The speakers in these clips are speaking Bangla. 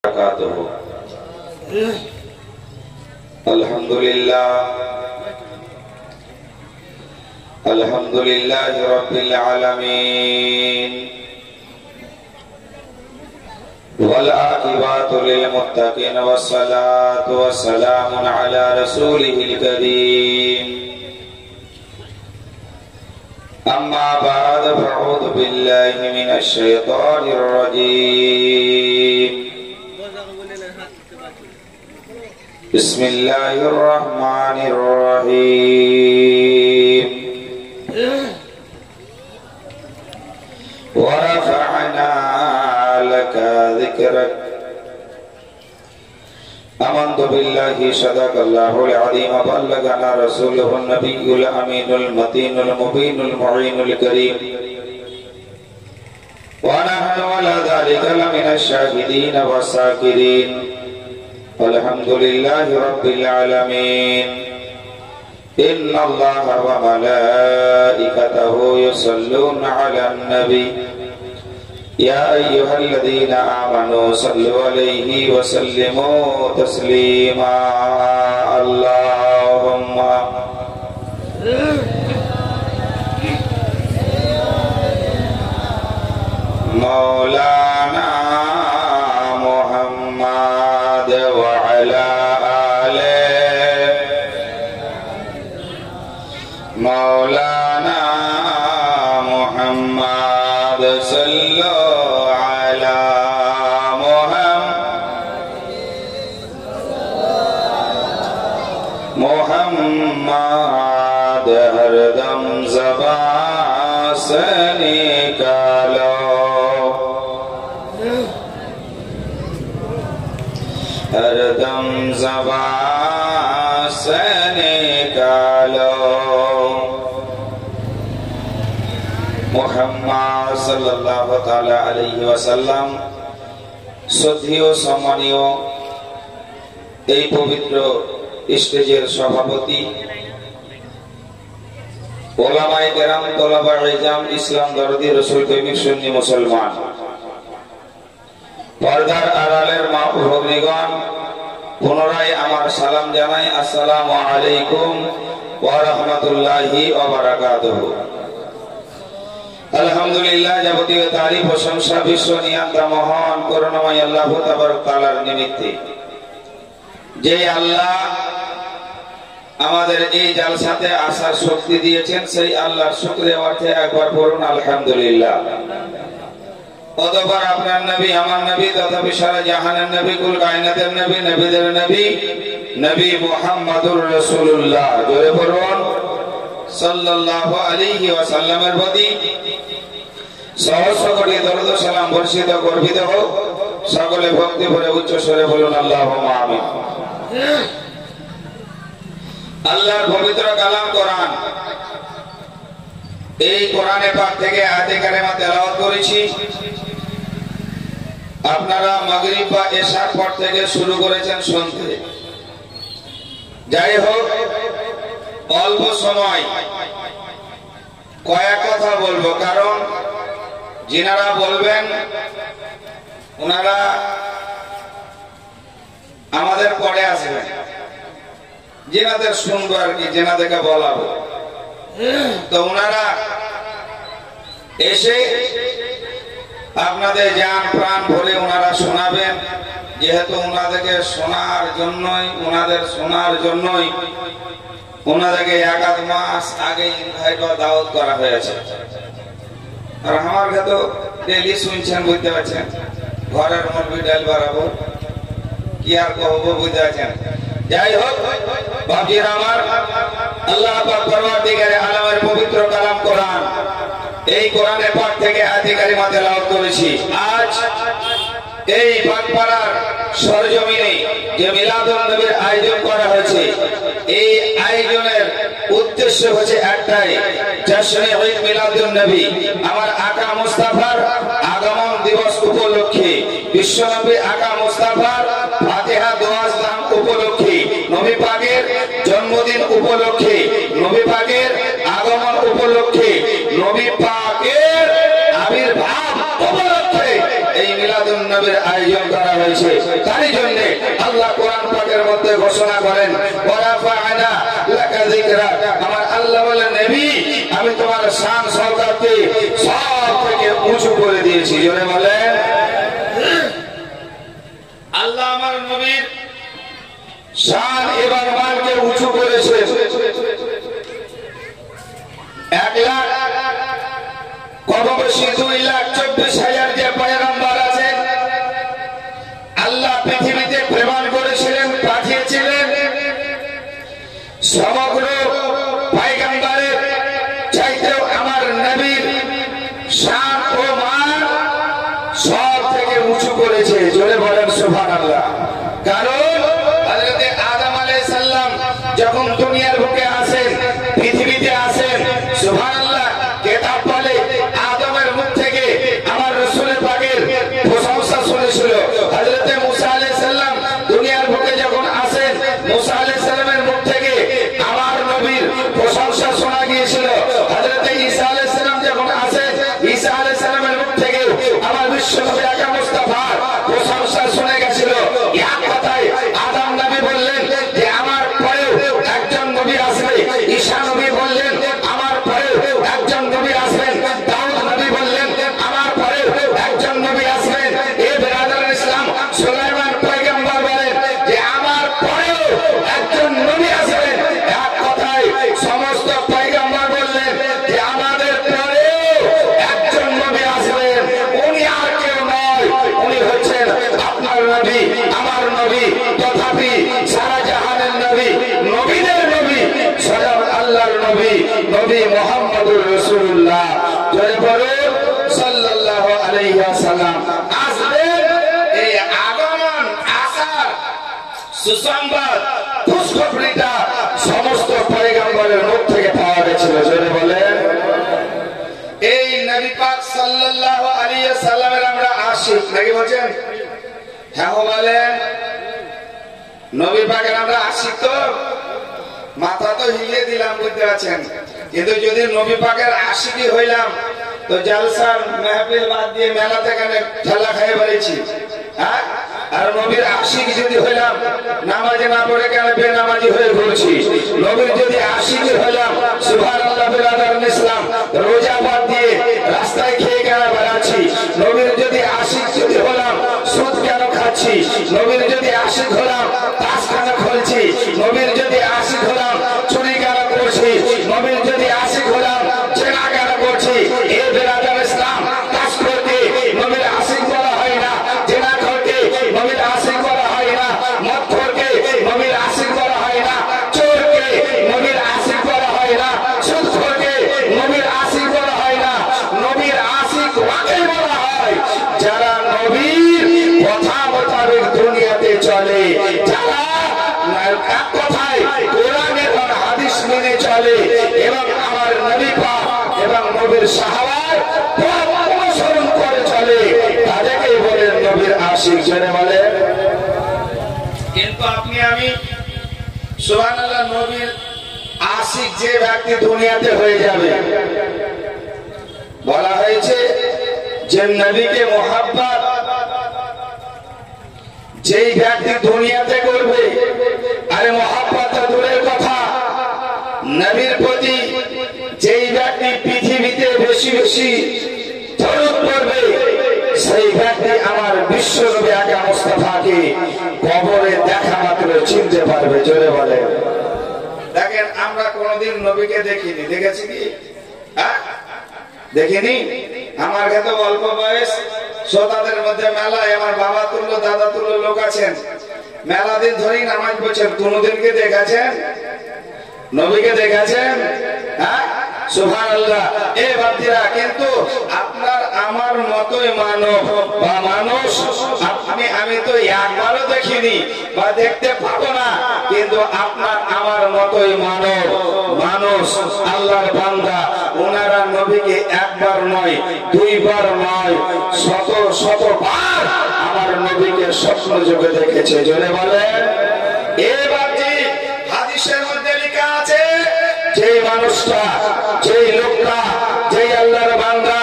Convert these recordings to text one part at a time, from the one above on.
वबरकातुहू। अल्हम्दुलिल्लाह रब्बिल आलमीन वल आक़िबतु लिल मुत्तक़ीन वस्सलातु वस्सलामु अला रसूलिहिल करीम। अम्मा बाद फ़अऊज़ु बिल्लाहि मिनश शैतानिर रजीम। बिस्मिल्लाहिर रहमानिर रहीम। वरफ़अना लका ज़िक्रक। आमन्तु बिल्लाहि सदक़ल्लाहुल अज़ीम वबल्लगना रसूलुहुन नबियुल अमीनुल मतीनुल मुबीनुल मुईनुल करीम। व नहनु अला ज़ालिका लमिनश शाहिदीन वश्शाकिरीन। अल्हम्दुलिल्लाहि रब्बिल आलमीन। इन्नल्लाहा व मलाइकतहु युसल्लूना अलन नबी या अय्युहल्लज़ीना आमनू सल्लु अलैहि व सल्लिमू तस्लीमा। अल्लाहुम्मा मौलाना मुहम्मद व अला आले मौलाना मुहम्मद सल्लु अला मुहम्मद हरदम ज़बान से निकालो हरदम ज़बान से निकालो। मुहम्मद सल्लल्लाहु ताला अलैहि वसल्लम শ্রদ্ধেয় সম্মানীয় এই পবিত্র স্টেজের সভাপতি ওলামায়ে কেরাম তলাবায়ে ইলম ইসলাম দরদি রাসূল প্রেমিক সুন্নি মুসলমান পর্দার আড়ালের মা ও ভগ্নীগণ পুনরায় আমার সালাম জানাই। আসসালামু আলাইকুম ওয়া রাহমাতুল্লাহি ওয়া বারাকাতুহু। আলহামদুলিল্লাহ যাবতীয় তারিফ প্রশংসা বিশ্ব নিয়ন্তা মহান করুণাময় আল্লাহ তাবারক তাআলার নিমিত্তে, যে আল্লাহ আমাদের এই জালসাতে আসার শক্তি দিয়েছেন, সেই আল্লাহর শুকরিয়া অর্থে একবার পড়ুন আলহামদুলিল্লাহ। অতঃপর আপনার নবী আমার নবী তথাপি সারা জাহানের নবী কুল কায়নাতের নবী নবীদের নবী নবী মুহাম্মদুর রাসূলুল্লাহ জোরে পড়ুন সাল্লাল্লাহু আলাইহি ওয়াসাল্লামের প্রতি সহস্র কোটি দরুদ ও সালাম বর্ষিত গর্বিত হোক। সকলে ভক্তি ভরে উচ্চ স্বরে বলুন আল্লাহুম্মা আমিন। আল্লাহর পবিত্র কালাম কোরআন, এই কোরআনে পাক থেকে আয়াতে কারিমা তেলাওয়াত করেছি। আপনারা মাগরিব বা এশার পর থেকে শুরু করেছেন শুনতে। যাই হোক, অল্প সময় কয়েক কথা বলবো, কারণ যিনারা বলবেন ওনারা আমাদের পরে আসবেন, যিনাদের শুনবো আর কি, যিনাদেরকে বলাবো। তো ওনারা এসে আপনাদের জান প্রাণ ভরে ওনারা শোনাবেন। যেহেতু ওনাদেরকে শোনার জন্যই ওনাদেরকে এক আধ মাস আগে ইনভাইট বা দাওয়াত করা হয়েছে। আর আমার তো ডেলি শুনছেন, বুঝতে পারছেন, ঘরের মুরগি ডাল বাড়াবো কি আর কহবো, বুঝতে পারছেন। যাই হোক বাপজিরা আমার, আল্লাহ পাক পরওয়ারদিগারে আলমের পবিত্র কালাম কোরআন, এই কোরআনের পাক থেকে আয়াতে কারিমা তেলাওয়াত করেছি। আজ এই বাগপাড়ার সরজমিনে যে মিলাদুন নবীর আয়োজন করা হয়েছে, এই আয়োজনের উদ্দেশ্য হচ্ছে একটাই, জশ্নে ঈদ মিলাদুন নবী, আমার আকা মুস্তাফার আগমন দিবস উপলক্ষে, বিশ্বনবী আকা মুস্তাফার ফাতিহা দোয়াজ দান উপলক্ষে, নবী পাকের জন্মদিন উপলক্ষে, নবী পাকের আগমন উপলক্ষে, নবী পাকের আবির্ভাব উপলক্ষে এই মিলাদুন নবীর আয়োজন করা হয়েছে। তারই জন্য আল্লাহ কোরআন পাকের মধ্যে ঘোষণা করেন, ওয়ারাফা'না লাকা যিকরাক, আমার আল্লাহ বলেন নবী আমি তোমার শান শওকতকে সব থেকে উঁচু করে দিয়েছি। জোরে বলেন আল্লাহ আমার নবীর শান এবং মানকে উঁচু করেছে। 1,24,000 যে পয়গম্বর আছেন আল্লাহ পৃথিবীতে প্রেরণ করেছিলেন, পাঠিয়েছিলেন। সমগ্র পয়গম্বরের চাইতেও আমার নবীর শান ও মান সব থেকে উঁচু করেছে। জোরে বলেন সুবহানাল্লাহ। কারণ হযরত আদম আলাইহিস সালাম যখন দুনিয়ার বুকে আসেন, পৃথিবীতে আসেন, সুবহানাল্লাহ, কিতাব বলে আদমের মুখ থেকে আমার রাসূল পাকের প্রশংসা শুনেছিল। হযরত মুসা আলাইহিস সালাম দুনিয়ার বুকে যখন আসেন, মুসা আলাইহিস সালামের মুখ থেকে আমার নবীর প্রশংসা শোনা গিয়েছিল। হযরত ঈসা আলাইহিস সালাম যখন আসেন, ঈসা আলাইহিস সালামের মুখ থেকে আমার বিশ্বনবী আকা মুস্তাফার প্রশংসা শুনে গেছিল। এক কথায় আদম নবী বললেন যে আমার পরেও একজন নবী আসবে। ঈসা নবী বললেন আমার পরেও একজন নবী আসবেন। দাউদ নবী বললেন আমার পরেও একজন নবী আসবেন। এ বেরাদার ইসলাম সুলাইমান পয়গম্বর বলেন যে আমার পরেও একজন নবী আসবেন। এক কথায় সমস্ত পয়গম্বর বললেন যে আমাদের পরেও একজন নবী আসবেন। উনি আর কেউ নয়, উনি হচ্ছেন আপনার নবী, আমার নবী, তথাপি সারা জাহানের নবী, নবীদের নবী, স্বয়ং আল্লাহর নবী, নবী মুহাম্মদুর রাসূলুল্লাহ জয় বলুন সাল্লাল্লাহু আলাইহি ওয়াসাল্লাম আসবেন। এই আগমন আসার সুসংবাদ খুশখবরিটা সমস্ত পয়গম্বরের মুখ থেকে পাওয়া গেছিল। জয় বলেন এই নবী পাক সাল্লাল্লাহু আলাইহি ওয়াসাল্লামের আমরা আশিক নাকি বলেন? হ্যাঁ বলেন নবী পাকের আমরা আশিক তো মাথা তো হিলিয়ে দিলাম, বুঝতে পারছেন। কিন্তু যদি নবী পাকের আশিকি হইলাম তো জলসার মেহফিল বাদ দিয়ে মেলাতে কেন ঠেলা খাইয়ে বেরিয়েছি, হ্যাঁ? আর নবীর আশিক যদি হইলাম নামাজে না পড়ে কেন বেনামাজি হয়ে ঘুরছি। নবীর যদি আশিকি হইলাম সুবহানাল্লাহ বিরাদার ইসলাম রোজা বাদ দিয়ে রাস্তায় খেয়ে কেন বেড়াচ্ছি। নবীর যদি আশিক যদি হলাম সুদ কেন খাচ্ছি। নবীর যদি আশিক হলাম তাস কেন খেলছি। নবীর যদি আশিক হলাম চুরি কেন করছি। নবীর যদি আশিক হলাম জেনা কেন করছি। এ বেরাদার ইসলাম তাস করতে নবীর আশিক বলা হয় না, জেনা করতে নবীর আশিক বলা হয় না, মদ করতে নবীর আশিক বলা হয় না, চোরকে নবীর আশিক বলা হয় না, সুদ করতে নবীর আশিক বলা হয় না। নবীর আশিক ওয়াকেই বলা হয় যারা নবীর কথা মোতাবেক দুনিয়াতে চলে, যারা এক কথায় কোরআন এবং হাদিস মেনে চলে এবং আমার নবী পাক এবং নবীর সাহাবার অনুসরণ করে চলে, তাদেরকেই বলেন নবীর আশিক। জেনে বলে কিন্তু আপনি আমি সুবহানাল্লাহ নবীর আশিক যে ব্যক্তি দুনিয়াতে হয়ে যাবে, বলা হয়েছে যে নবীকে মোহাব্বত যেই ব্যক্তি দুনিয়াতে করবে, আরে মোহাব্বত দূরের কথা, নবীর প্রতি যেই ব্যক্তি পৃথিবীতে বেশি বেশি দরুদ পড়বে সেই ব্যক্তি আমার বিশ্বনবী আকা মুস্তাফাকে কবরে দেখা মাত্র চিনতে পারবে। জোরে বলে দেখেন আমরা কোনদিন নবীকে দেখিনি, দেখেছি কি? হ্যাঁ দেখিনি। আমার কাছে অল্প বয়স, শ্রোতাদের মধ্যে মেলায় আমার বাবা তুল্য দাদা তুল্য লোক আছেন, মেলা দিন ধরেই নামাজ পড়ছেন। কোনদিনকে দেখেছেন নবীকে দেখেছেন? হ্যাঁ সুবহানাল্লাহ। এ বান্দিরা কিন্তু আপনার আমার মতই মানব বা মানুষ, আমি তো একবারও দেখিনি বা দেখতে পাবো না, কিন্তু আপনার আমার মতই মানব মানুষ, আল্লাহর বান্দা। ওনারা নবীকে একবার নয়, দুইবার নয়, শত শতবার আমার নবীকে স্বপ্ন যোগে দেখেছে। জোরে বলেন এবার যে হাদিসের মধ্যে লেখা আছে যেই মানুষটা, যেই লোকটা, যেই আল্লাহর বান্দা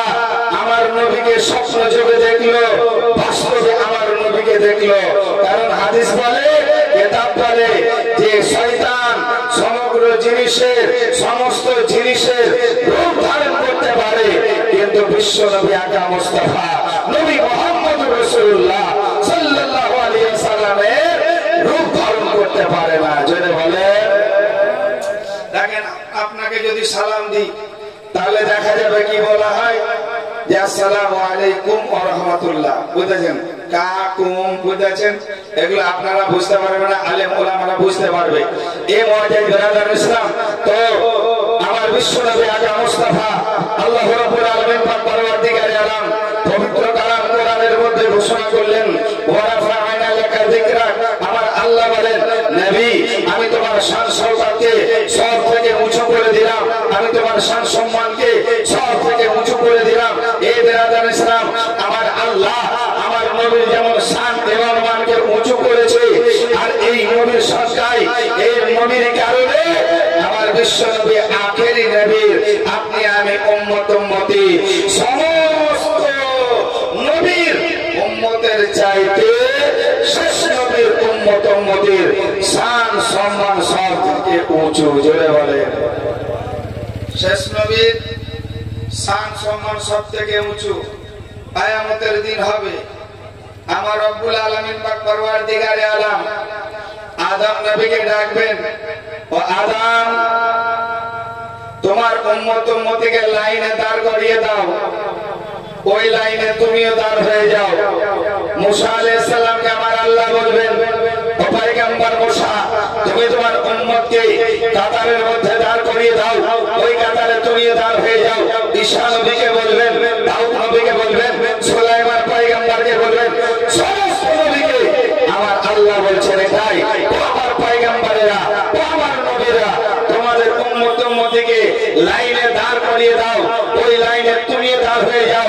আমার নবীকে স্বপ্ন যোগে দেখলো, বাস্তবে আমার নবীকে নবীকে দেখলো। কারণ হাদিস বলে, কিতাব বলে যে শয়তান সমগ্র জিনিসের, সমস্ত জিনিসের রূপ ধারণ করতে পারে, কিন্তু বিশ্ব নবী আকা মুস্তাফা নবী মুহাম্মদ রাসূলুল্লাহ সাল্লাল্লাহু আলাইহি ওয়াসাল্লামের রূপ ধারণ করতে পারে না। জোরে বলেন। দেখেন, আপনাকে যদি সালাম দিই তাহলে দেখা যাবে কি বলা হয়, যে আসসালামু আলাইকুম ওয়া রাহমাতুল্লাহ। বুঝেছেন? কাকুম, বুঝেছেন? এগুলো আপনারা বুঝতে পারবেন না, আলেম ওলামারা বুঝতে পারবে। এই মুআজ্জিজ বিরাদার ইসলাম, তো আমার বিশ্বনবী আকা মুস্তাফা আল্লাহ রাব্বুল আলামিন পাক পরওয়ারদিগারে আলম পবিত্র কালাম কোরআনের মধ্যে ঘোষণা করলেন, ওয়া রাফা'না লাকা যিকরাক। আমার আল্লাহ বলেন, নবী আমি তোমার শান শওকতকে সব থেকে উঁচু করে দিলাম, আমি তোমার শান সম্মানকে সব থেকে উঁচু করে দিলাম। এই বিরাদার ইসলাম, আমার আল্লাহ আমার নবীর যেমন শান এবং মানকে উঁচু করেছে, আর এই নবীর সরকার, এই নবীর কারণে আমার বিশ্ব নবী আখেরি নবীর আপনি আমি উম্মত উম্মতি সমস্ত নবীর উম্মতের চাইতে শেষ নবীর উম্মত উম্মতির শান সম্মান সব থেকে উঁচু। জোরে বলে। শেষ নবীর শান সম্মান সব থেকে উঁচু। কিয়ামতের দিন হবে, আমার রব্বুল আলামিন পাক পরওয়ারদিগারে আলম আদম নবীকে ডাকবেন, ও আদম তোমার উম্মত উম্মতিকে লাইনে দাঁড় করিয়ে দাও, ওই লাইনে তুমিও দাঁড় হয়ে যাও। মুসা আলাইহিস সালামকে আমার আল্লাহ বলবেন, ও পয়গম্বর মুসা তুমি তোমার উম্মতকে কাতারের মধ্যে দাঁড় করিয়ে দাও, ওই কাতারে তুমিও দাঁড় হয়ে যাও। ঈসা নবীকে বলবেন, দাউদ নবীকে বলবেন, সুলাইমান পয়গম্বরকে বলবেন, সমস্ত নবীকে আমার আল্লাহ বলছেন এটাই, ও আমার পয়গম্বরেরা, ও আমার নবীরা তোমাদের উম্মত উম্মতিকে লাইনে দাঁড় করিয়ে দাও, ওই লাইনে তুমি দাঁড় হয়ে যাও।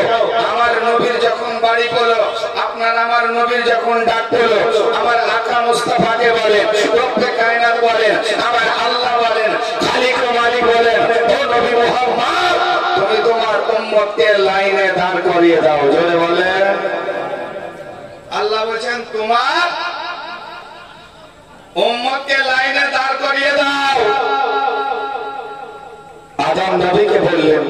আমার নবীর যখন বাড়ি পড়লো, আপনার আমার নবীর যখন ডাক পড়লো, আমার আকা মুস্তাফাকে বলেন, রব্বে কায়নাত বলেন, আমার আল্লাহ বলেন, খালিক ও মালিক বলেন, ও নবী মুহাম্মদ তুমি তোমার উম্মতকে লাইনে দাঁড় করিয়ে দাও। জোরে বলেন। আল্লাহ বলেন তোমার উম্মতকে লাইনে দাঁড় করিয়ে দাও। আদম নবীকে বললেন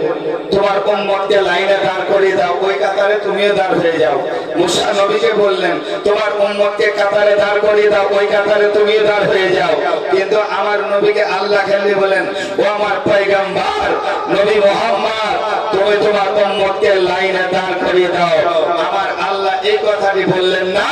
তোমার উম্মতকে লাইনে দাঁড় করিয়ে দাও, ওই কাতারে তুমিও দাঁড় হয়ে যাও। মুসা নবীকে বললেন তোমার উম্মতকে কাতারে দাঁড় করিয়ে দাও, ওই কাতারে তুমিও দাঁড় হয়ে যাও। কিন্তু আমার নবীকে আল্লাহ খালি বলেন, ও আমার পয়গম্বর নবী মুহাম্মদ তুমি তোমার উম্মতকে লাইনে দাঁড় করিয়ে দাও। আমার আল্লাহ এই কথাটি বললেন না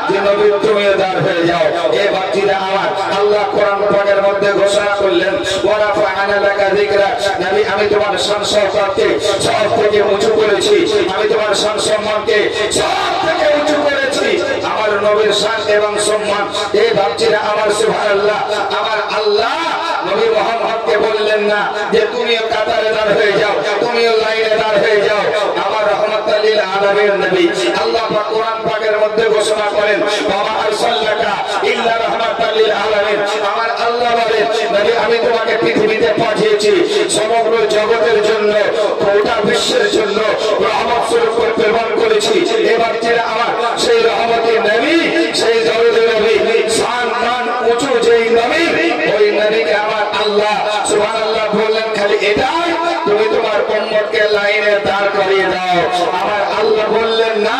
যে নবী তুমিও দাঁড় হয়ে যাও। এই বাচ্চারা আমার আল্লাহ কোরআন পাকের মধ্যে ঘোষণা করলেন, ওয়া রাফা'না লাকা যিকরাক। নবী আমি তোমার শান শওকতকে সব থেকে উঁচু করেছি, আমি তোমার শান সম্মানকে সব থেকে উঁচু করেছি। আমার নবীর শান এবং সম্মান এই বাচ্চারা আমার সুবহানাল্লাহ। আমার আল্লাহ নবী মুহাম্মদকে বললেন না যে তুমিও কাতারে দাঁড় হয়ে যাও, তুমিও লাইনে দাঁড় হয়ে যাও। আমার রাহমাতাল লিল আলামিন নবী আল্লাহ পাক কোরআন পাকের মধ্যে ঘোষণা করেন, ওয়া মা আরসালনাকা ইল্লা রাহমাতাল লিল আলামিন। আমার আল্লাহ বলেন, নবী আমি তোমাকে পৃথিবীতে পাঠিয়েছি সমগ্র জগতের জন্য, গোটা বিশ্বের জন্য রহমত স্বরূপ প্রেরণ করেছি। এবার যারা আমার সেই রহমতের নবী, সেই দরুদের নবী, শান মান উঁচু যেই নবী, ওই নবীকে আমার আল্লাহ সুবহানাল্লাহ বললেন খালি এটাই তুমি তোমার উম্মতকে লাইনে দাঁড় করিয়ে দাও। আমার আল্লাহ বললেন না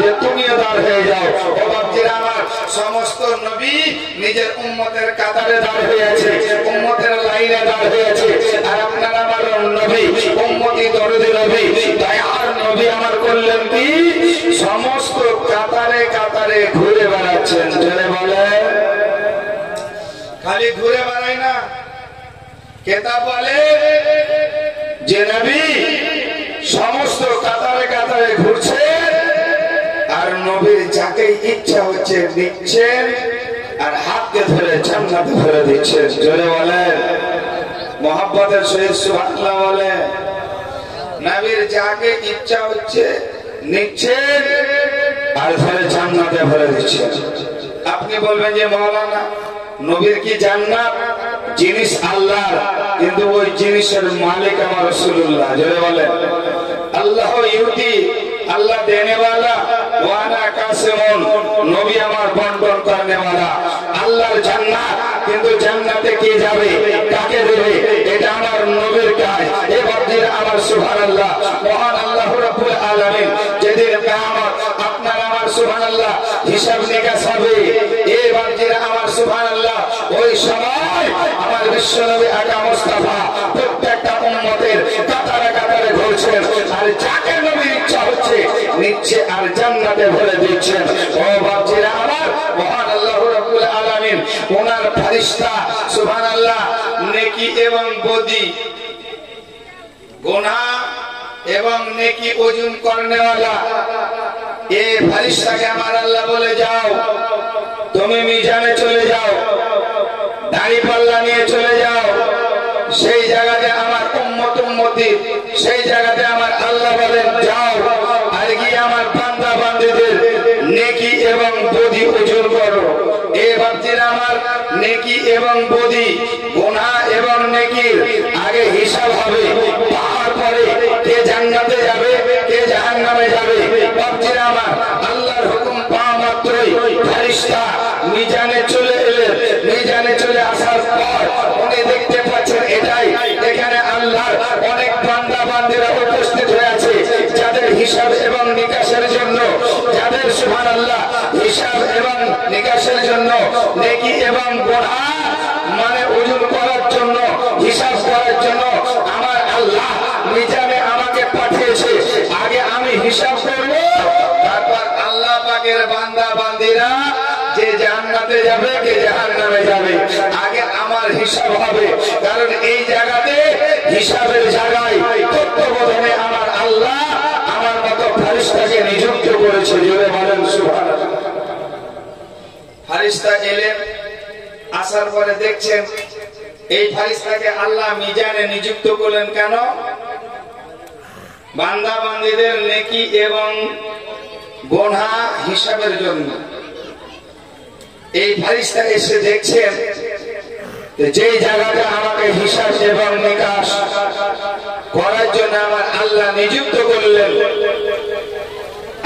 যে তুমিও দাঁড় হয়ে যাও। ও বাচ্চারা আমার সমস্ত নবী নিজের উম্মতের কাতারে দাঁড় হয়ে আছে, উম্মতের লাইনে দাঁড় হয়ে আছে। আর আপনার আমার নবী উম্মতি দরদি নবী, দয়ার নবী আমার করলেন কি সমস্ত কাতারে কাতারে ঘুরে বেড়াচ্ছেন। জোরে বলে। খালি ঘুরে বেড়ায় না, কিতাব বলে যে নবী সমস্ত কাতারে কাতারে ঘুরছে, আর নবীর যাকে ইচ্ছা হচ্ছে দিচ্ছেন, আর হাতকে ধরে জান্নাতে ধরে দিচ্ছেন। জোরে বলেন। মোহাব্বতের সহিত সুবহানাল্লাহ বলে। নবীর যাকে ইচ্ছা হচ্ছে নিচ্ছেন, আর ধরে জান্নাতে ভরে দিচ্ছেন। আপনি বলবেন যে মাওলানা নবীর কি জান্নাত জিনিস আল্লাহর, কিন্তু ওই জিনিসের মালিক আমার রাসূলুল্লাহ। জোরে বলেন। আল্লাহ ইউতি, আল্লাহ দেনে वाला, ওয়ানা কাসিমুন, নবী আমার বন্টন করনে वाला। আল্লাহর জান্নাত, কিন্তু জান্নাতে কে যাবে, কাকে দেবে, এটা আমার নবীর কাজ। এ বান্দিরা আমার সুবহানাল্লাহ, মহান আল্লাহ রাব্বুল আলামিন যেদিন কিয়ামত আপনার আমার সুবহানাল্লাহ হিসাব নিকাশ হবে, এ বান্দিরা আমার সুবহানাল্লাহ, ওই সময় আমার বিশ্বনবী আকা মুস্তাফা প্রত্যেকটা উম্মতের কাতারে কাতারে ঘুরছেন, আর যাকে নবীর ইচ্ছা হচ্ছে নিচ্ছে আর জান্নাতে ভরে দিচ্ছেন। ও বান্দিরা আমার, মহান আল্লাহ রাব্বুল আলামিন ওনার ফেরেশতা সুবহানাল্লাহ নেকি এবং বদি, গুনাহ এবং নেকি ওজন করনে वाला, এ ফেরেশতাকে আমার আল্লাহ বলে যাও তুমি মিজানে চলে যাও, দাড়ি পাল্লা নিয়ে চলে যাও। সেই জায়গাতে আমার উম্মতি, সেই জায়গাতে আমার আল্লাহ বলেন যাও, আর গিয়ে আমার বান্দা বান্দীদের নেকি এবং বদি ওজন করো। এ বান্দিরা আমার নেকি এবং বদি, গুনাহ এবং নেকির আগে হিসাব হবে, তারপরে কে জান্নাতে যাবে কে জাহান্নামে যাবে। বান্দিরা আমার, আল্লাহর হুকুম পাওয়া মাত্রই ফেরেশতা মিজানে চলে এলেন। মিজানে চলে আসার পর উনি দেখতে পাচ্ছেন এটাই, এখানে আল্লাহর অনেক বান্দা বান্দীরা উপস্থিত হয়ে আছে, যাদের হিসাব এবং নিকাশের জন্য, যাদের সুবহানাল্লাহ হিসাব এবং নিকাশের জন্য, নেকি এবং গুনাহ মানে ওজন করার জন্য, হিসাব করার জন্য আমার আল্লাহ মিজানে আমাকে পাঠিয়েছে। আগে আমি হিসাব করব, তারপর আল্লাহ পাকের বান্দা বান্দীরা যে জান্নাতে যাবে কে জাহান্নামে যাবে, আগে আমার হিসাব হবে। কারণ এই জায়গাতে হিসাবের জায়গায় তত্ত্বাবধানে আমার আল্লাহ আমার মতো ফেরেশতাকে নিযুক্ত করেছে। জোরে বলেন সুবহানাল্লাহ। ফেরেশতা এলেন, আসার পরে দেখছেন এই ফেরেশতাকে আল্লাহ মিজানে নিযুক্ত করলেন কেন? বান্দা বান্দীদের নেকি এবং গুনাহ হিসাবের জন্য। এই ফেরেশতা এসে দেখছেন যে জায়গাটা আমাকে হিসাব এবং নিকাশ করার জন্য আমার আল্লাহ নিযুক্ত করলেন,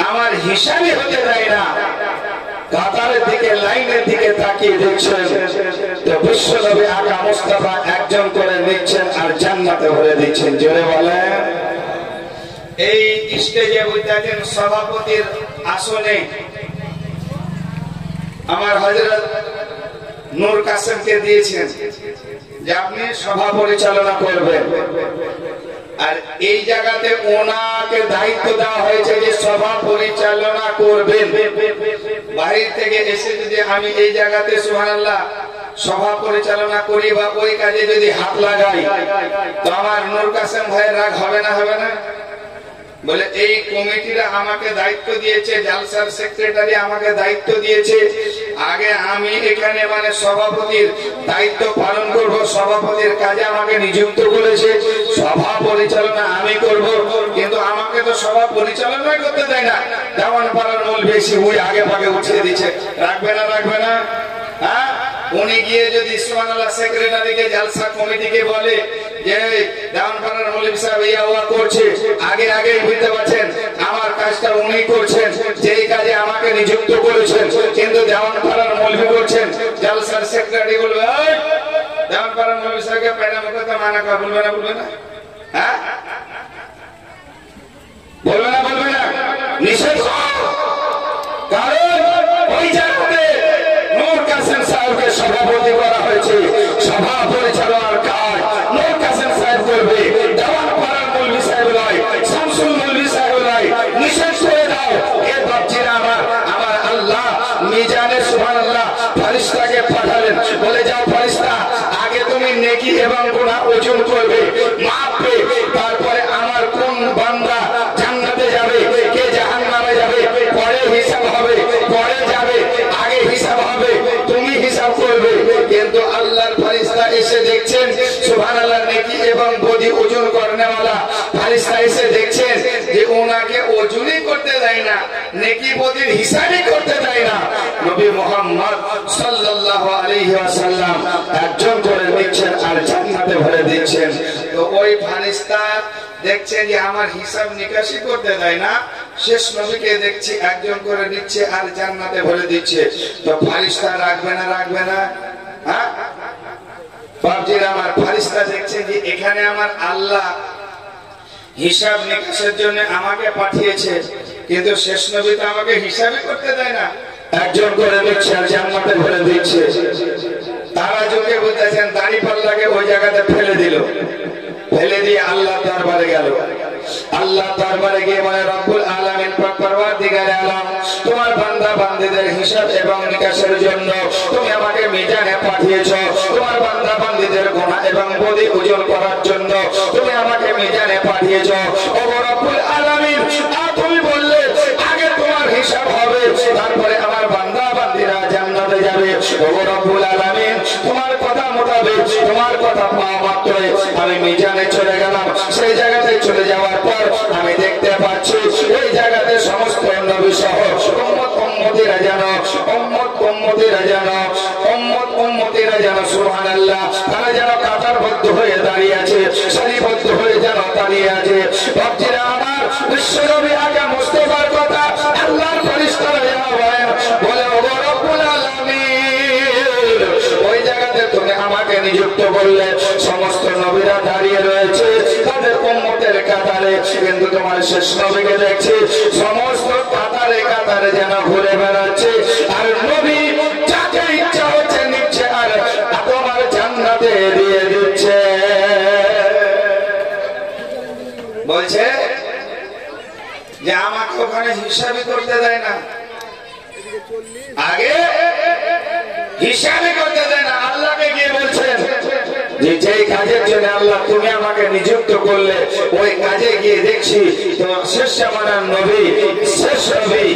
আমার হিসাবই হতে দেয় না। কাতারের দিকে, লাইনের দিকে তাকিয়ে দেখছেন তো বিশ্বনবী আকা মুস্তাফা একজন করে নিচ্ছেন আর জান্নাতে ভরে দিচ্ছেন। জোরে বলেন। এই স্টেজে বৈঠকের সভাপতির আসনে আমার হযরত নূর কাসেমকে দিয়েছেন যে আপনি সভা পরিচালনা করবেন, আর এই জায়গাতে ওনাকে দায়িত্ব দেওয়া হয়েছে যে সভা পরিচালনা করবেন। বাইরে থেকে এসে যদি আমি এই জায়গাতে সুবহানাল্লাহ সভা পরিচালনা করি বা ওই কাজে যদি হাত লাগাই, তো আমার নূর কাসেম ভাইয়ের রাগ হবে না? হবে না? বলে এই কমিটিরা আমাকে দায়িত্ব দিয়েছে, জালসার সেক্রেটারি আমাকে দায়িত্ব দিয়েছে, আগে আমি এখানে মানে সভাপতির দায়িত্ব পালন করব, সভাপতির কাজে আমাকে নিযুক্ত করেছে, সভা পরিচালনা আমি করব, কিন্তু আমাকে তো সভা পরিচালনা করতে দেয় না। যেমন পাড়ার মূল বেশি ওই আগে ভাগে উঠিয়ে দিচ্ছে, রাখবে না? রাখবে না? হ্যাঁ, উনি গিয়ে যদি সুবহানাল্লাহ সেক্রেটারিকে জালসা কমিটিকে বলে যে দেওয়ানপাড়ার মৌলভী সাহেব ইয়া ওয়া করছে, আগে আগে বুঝতে পারছেন আমার কাজটা উনি করছেন, যেই কাজে আমাকে নিযুক্ত করেছেন, কিন্তু দেওয়ানপাড়ার মৌলভী করছেন। জালসার সেক্রেটারি বলবে এই দেওয়ানপাড়ার মৌলভী সাহেবকে পেড়া মুখে মানা করা, বলবে না? বলবে না? হ্যাঁ, বলবে না? বলবে না? নিষেধ। কারণ ওই জায়গাতে নূর কাসেম সাহেবকে সভাপতি করা হয়েছে, সভা পরিচালনার কাজ নূর কাসেম সাহেব করবে। দেওয়ানপাড়ার মৌলভী সাহেব নয়, শামসুল মৌলভী সাহেব নয়। নিষেধ করে দাও। এ বাচ্চারা আমার আল্লাহ মিজানে সুবহানাল্লাহ ফেরেশতাকে পাঠালেন, বলে যাও ফেরেশতা আগে তুমি নেকি এবং গুনাহ ওজন করবে, মাপবে, তারপরে আমার কোন বান্দা জান্নাতে যাবে কে জাহান্নামে যাবে পরে হিসাব হবে, পরে যাবে আগে হিসাব হবে, তুমি হিসাব করবে। কিন্তু আল্লাহর ফেরেশতা এসে দেখছেন সুবহানাল্লাহ নেকি এবং বদি ওজন করনে वाला ফেরেশতা এসে দেখছেন যে ওনাকে ওজনই করতে দেয় না, নেকি বদির হিসাবই করতে দেয় না। নবী মুহাম্মদ সাল্লাল্লাহু আলাইহি ওয়াসাল্লাম একজন করে নিচ্ছেন আর জান্নাতে ভরে দিচ্ছেন। তো ওই ফেরেশতা দেখছেন যে আমার হিসাব নিকাশই করতে দেয় না, শেষ নবীকে দেখছি একজন করে নিচ্ছে আর জান্নাতে ভরে দিচ্ছে, তো ফারিস্তা রাখবে না রাখবে না? হ্যাঁ বাপজির আমার, ফারিস্তা দেখছে যে এখানে আমার আল্লাহ হিসাব নিকাশের জন্য আমাকে পাঠিয়েছে, কিন্তু শেষ নবী তো আমাকে হিসাবই করতে দেয় না, একজন করে নিচ্ছে আর জান্নাতে ভরে দিচ্ছে। তারা যুগে বলতেছেন দাড়ি পাল্লাকে ওই জায়গাতে ফেলে দিল, ফেলে দিয়ে আল্লাহ দরবারে গেল। আল্লাহ দরবারে গিয়ে বলে রব্বুল আলামিন পরওয়ারদিগারে আলম, তোমার বান্দা বান্দীদের হিসাব এবং নিকাশের জন্য তুমি আমাকে মিজানে পাঠিয়েছো, তোমার বান্দা বান্দীদের গুনাহ এবং বদি ওজন করার জন্য তুমি আমাকে মিজানে পাঠিয়েছো। ও রব্বুল আলামিন, তুমি বললে আগে তোমার হিসাব হবে, তারপরে আমার বান্দা বান্দীরা জান্নাতে যাবে। ও রব্বুল আলামিন, তোমার কথা মোতাবেক, তোমার কথা পাওয়া মাত্রই আমি মিজানে চলে গেলাম। সেই জায়গাতে চলে যাওয়ার পর আমি দেখতে পাচ্ছি এই জায়গাতে সমস্ত নবী সহ উম্মতিরা যেন সুবহানাল্লাহ, তারা যেন কাতারবদ্ধ হয়ে দাঁড়িয়ে আছে, সারিবদ্ধ হয়ে যেন দাঁড়িয়ে আছে। ভক্তরা আমার, বিশ্বনবী আগে মুস্তাফার কথা আল্লাহর ফেরেশতারা যেন বলে ও রব্বুল আলামিন, ওই জায়গাতে তুমি আমাকে নিযুক্ত করলে, সমস্ত নবীরা দাঁড়িয়ে রয়েছে তাদের উম্মতের কাতারে, কিন্তু তোমার শেষ নবীকে দেখছি সমস্ত কাতারে কাতারে যেন ঘুরে বেড়াচ্ছে, আর নবী যাকে ইচ্ছা হচ্ছে নিচ্ছে আর তোমার জান্নাতে দিয়ে দিচ্ছে। বলছে যে আমাকে ওখানে হিসাবই করতে দেয় না, আগে হিসাবই করতে দেয় না। আল্লাহকে গিয়ে বলছেন যে যেই কাজের জন্য আল্লাহ তুমি আমাকে নিযুক্ত করলে, ওই কাজে গিয়ে দেখছি তোমার শেষ জামানার নবী, শেষ নবী,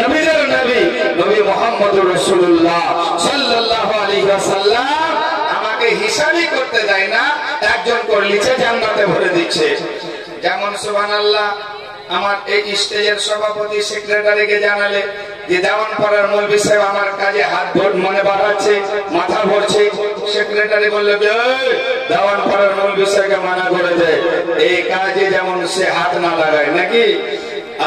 নবীদের নবী, নবী মুহাম্মদুর রাসূলুল্লাহ সাল্লাল্লাহু আলাইহি ওয়াসাল্লাম আমাকে হিসাবই করতে দেয় না, একজন করে লিখে জান্নাতে ভরে দিচ্ছে। যেমন সুবহানাল্লাহ, আমার এই স্টেজের সভাপতি সেক্রেটারিকে জানালে যে দেওয়ানপাড়ার মৌলভী সাহেব আমার কাজে হাত মনে বাড়াচ্ছে, মাথা ভরছে, সেক্রেটারি বললো দেওয়ানপাড়ার মৌলভী সাহেবকে মানা করে দেয় এই কাজে যেমন সে হাত না লাগায় নাকি।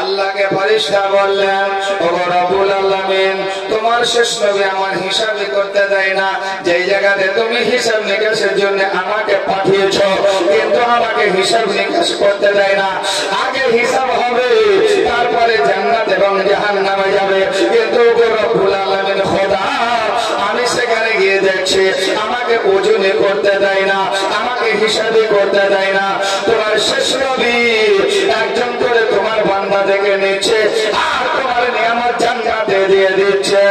আল্লাহকে ফেরেশতা বললেন ও রব্বুল আলামিন, তোমার শেষ নবী আমার হিসাবই করতে দেয় না, যেই জায়গাতে তুমি হিসাব নিকাশের জন্য আমাকে পাঠিয়েছো, কিন্তু আমাকে হিসাব নিকাশ করতে দেয় না। আগে হিসাব হবে, তারপরে জান্নাত এবং জাহান্নামে যাবে, কিন্তু রব্বুল আলামিন খোদা আমি সেখানে গিয়ে দেখছি আমাকে ওজনে করতে দেয় না, আমাকে হিসাবই করতে দেয় না। তোমার শেষ নবী একজন করে তোমার বান্দা দেখে নিচ্ছে আর তোমার নিয়ামত জান্নাতে দিয়ে দিচ্ছে।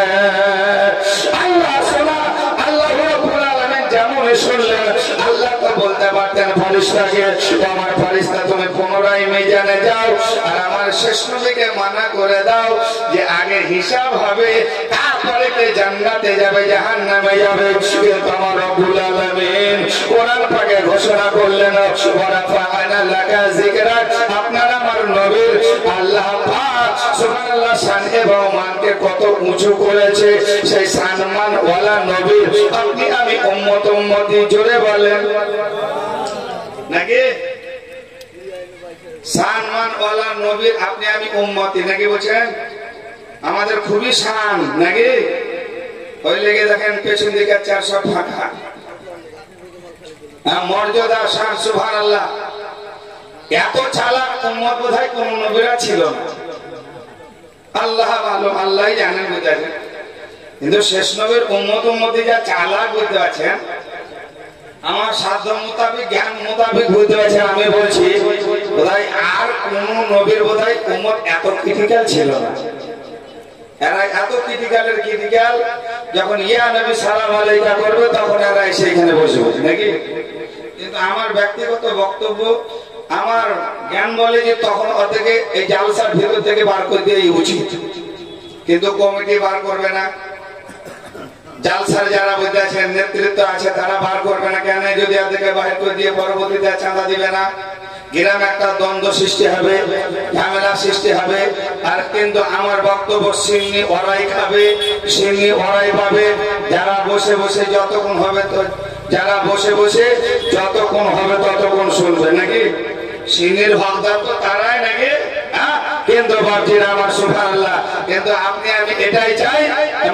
আল্লাহ শোনা, আল্লাহ রাব্বুল আলামিন যেমন শুনলেন, আল্লাহ তো বলতে পারতেন ফেরেশতাকে, আমার ফেরেশতা তুমি পুনরায় মিজানে যাও আর আমার শেষ নবীকে মানা করে দাও যে আগে হিসাব হবে, তারপরে কে জান্নাতে যাবে জাহান্নামে যাবে। কিন্তু আমার রব্বুল আলামিন কোরআন পাকে ঘোষণা করলেন ওয়া রাফা'না লাকা যিকরাক, আপনারা আমার নবীর আল্লাহ পাক সুবহানাল্লাহ শান এবং মানকে কত উঁচু করেছে, সেই সম্মান ওয়ালা নবীর আপনি আমি উম্মত উম্মতি জোরে বলেন নাকি, সম্মান ওয়ালা নবীর আপনি আমি উম্মতি নাকি বলছেন, আমাদের খুবই শান নাকি। ওই লেগে দেখেন পেছন দিকে 400 ফাঁকা, মর্যাদা শান সুবহানাল্লাহ। এত চালাক উম্মত বোধহয় কোন নবীরা ছিল না, আল্লাহ ভালো, আল্লাহই জানেন বোধহয়। কিন্তু শেষ নবীর উম্মত উম্মতি যা চালাক বুঝতে পারছেন, আমার সাধ্য মোতাবেক জ্ঞান মোতাবেক বুঝতে পারছেন, আমি বলছি বোধহয় আর কোন নবীর বোধহয় উম্মত এত ক্রিটিক্যাল ছিল না। এরা এত ক্রিটিক্যালের ক্রিটিক্যাল, যখন ইয়া নবী সালাম আলাইকা করবে তখন এরা এসে এখানে বসবে নাকি। কিন্তু আমার ব্যক্তিগত বক্তব্য, আমার জ্ঞান বলে যে তখন ওদেরকে এই জালসার ভিতর থেকে বার করে দিয়ে উচিত, কিন্তু কমিটি বার করবে না। জালসার যারা বলতে আছেন নেতৃত্ব আছে তারা বার করবে না, কেন যদি ওদেরকে বাইর করে দিয়ে পরবর্তীতে চাঁদা দিবে না, গ্রামে একটা দ্বন্দ্ব সৃষ্টি হবে, ঝামেলা সৃষ্টি হবে। আর কিন্তু আমার বক্তব্য সিন্নি ওরাই খাবে, সিন্নি ওরাই পাবে, যারা বসে বসে যতক্ষণ হবে তো, যারা বসে বসে যতক্ষণ হবে ততক্ষণ শুনবে নাকি। সিন্নির হকদার তো তারাই নাকি, কিন্তু বাপজিরা আমার সুবহানাল্লাহ, কিন্তু আপনি আমি এটাই চাই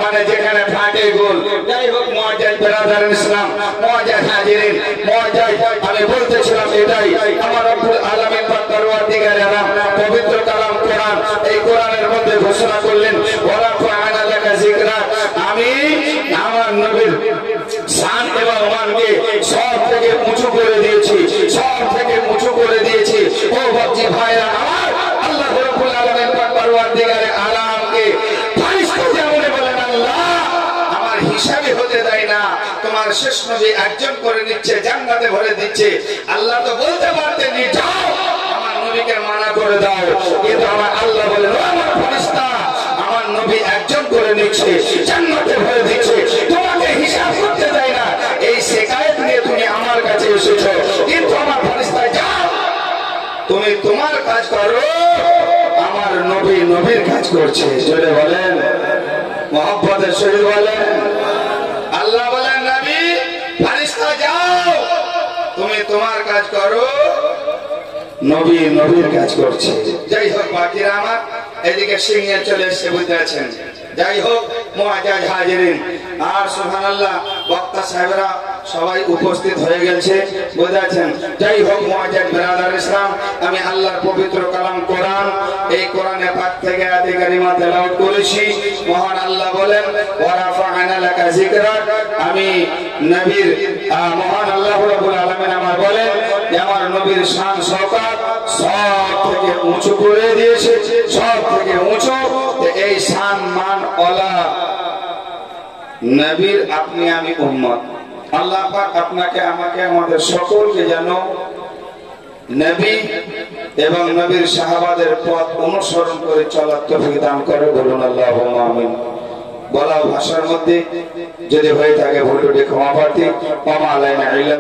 মানে যেখানে ফাটে গোল। যাই হোক মুআজ্জাজ বিরাদার ইসলাম, মুআজ্জাজ হাজিরিন, মুআজ্জাজ আমি বলতেছিলাম এটাই আমার রব্বুল আলামিন পাক পরওয়ারদিগার আলম পবিত্র কালাম কোরআন, এই কোরআনের মধ্যে ঘোষণা করলেন ওয়ালা ফাআনা লাকা যিকরাক, আমি আমার নবীর শান এবং মানকে সব থেকে উঁচু করে দিয়েছি, সব থেকে উঁচু করে দিয়েছি। ও বাপজি ভাইরা আমার, আল্লাহ রাব্বুল আলামিন পাক পরওয়ারদিগার আলমকে ফেরেশতা যেমন বলেন আল্লাহ আমার হিসাবে হতে দেয় না, তোমার শেষ নবী একজন করে নিচ্ছে, জান্নাতে ভরে দিচ্ছে। আল্লাহ তো বলতে পারতেন যাও আমার নবীকে মানা করে দাও, কিন্তু আমার আল্লাহ বলেন ও আমার ফেরেশতা আমার নবী একজন করে নিচ্ছে, জান্নাতে ভরে দিচ্ছে, তোমাকে হিসাব করতে দেয় না। এই শিকায়ত নিয়ে তুমি আমার কাছে এসেছো, কিন্তু আমার ফেরেশতা যাও তুমি তোমার কাজ করো, আমার নবী নবীর কাজ করছে। জোরে বলেন মুহাব্বতের সহিত বলেন। আল্লাহ বলেন নবী ফেরেশতা যাও তুমি তোমার কাজ করো, নবী নবীর কাজ করছে। যাই হোক বাকিরা আমার এদিকে সিংহে চলে এসে বুঝতে আছেন। যাই হোক মুআজ্জাজ হাজিরিন আর সুবহানাল্লাহ বক্তা সাহেবরা সবাই উপস্থিত হয়ে গেছে বুঝাচ্ছেন। যাই হোক মুআজ্জাজ বিরাদার ইসলাম, আমি আল্লাহর পবিত্র কালাম কোরআন, এই কোরআনে পাক থেকে আয়াতে কারিমা তেলাওয়াত করেছি। মহান আল্লাহ বলেন ওয়া রাফা'না লাকা যিকরাক, আমি নবীর মহান আল্লাহ রাব্বুল আলামিন আমার বলেন যে আমার নবীর শান শওকত সব থেকে উঁচু করে দিয়েছে, সব থেকে উঁচু। এই শান মান ওয়ালা নবীর আপনি আমি উম্মত। আল্লাহ পাক আপনাকে আমাকে আমাদের সকলকে যেন নবী এবং নবীর সাহাবাদের পথ অনুসরণ করে চলার তৌফিক দান করে। বলুন আল্লাহুম্মা আমিন। বলা ভাষার মধ্যে যদি হয়ে থাকে ভুল ত্রুটি ক্ষমা প্রার্থী। ওয়া মা আলাইনা ইল্লা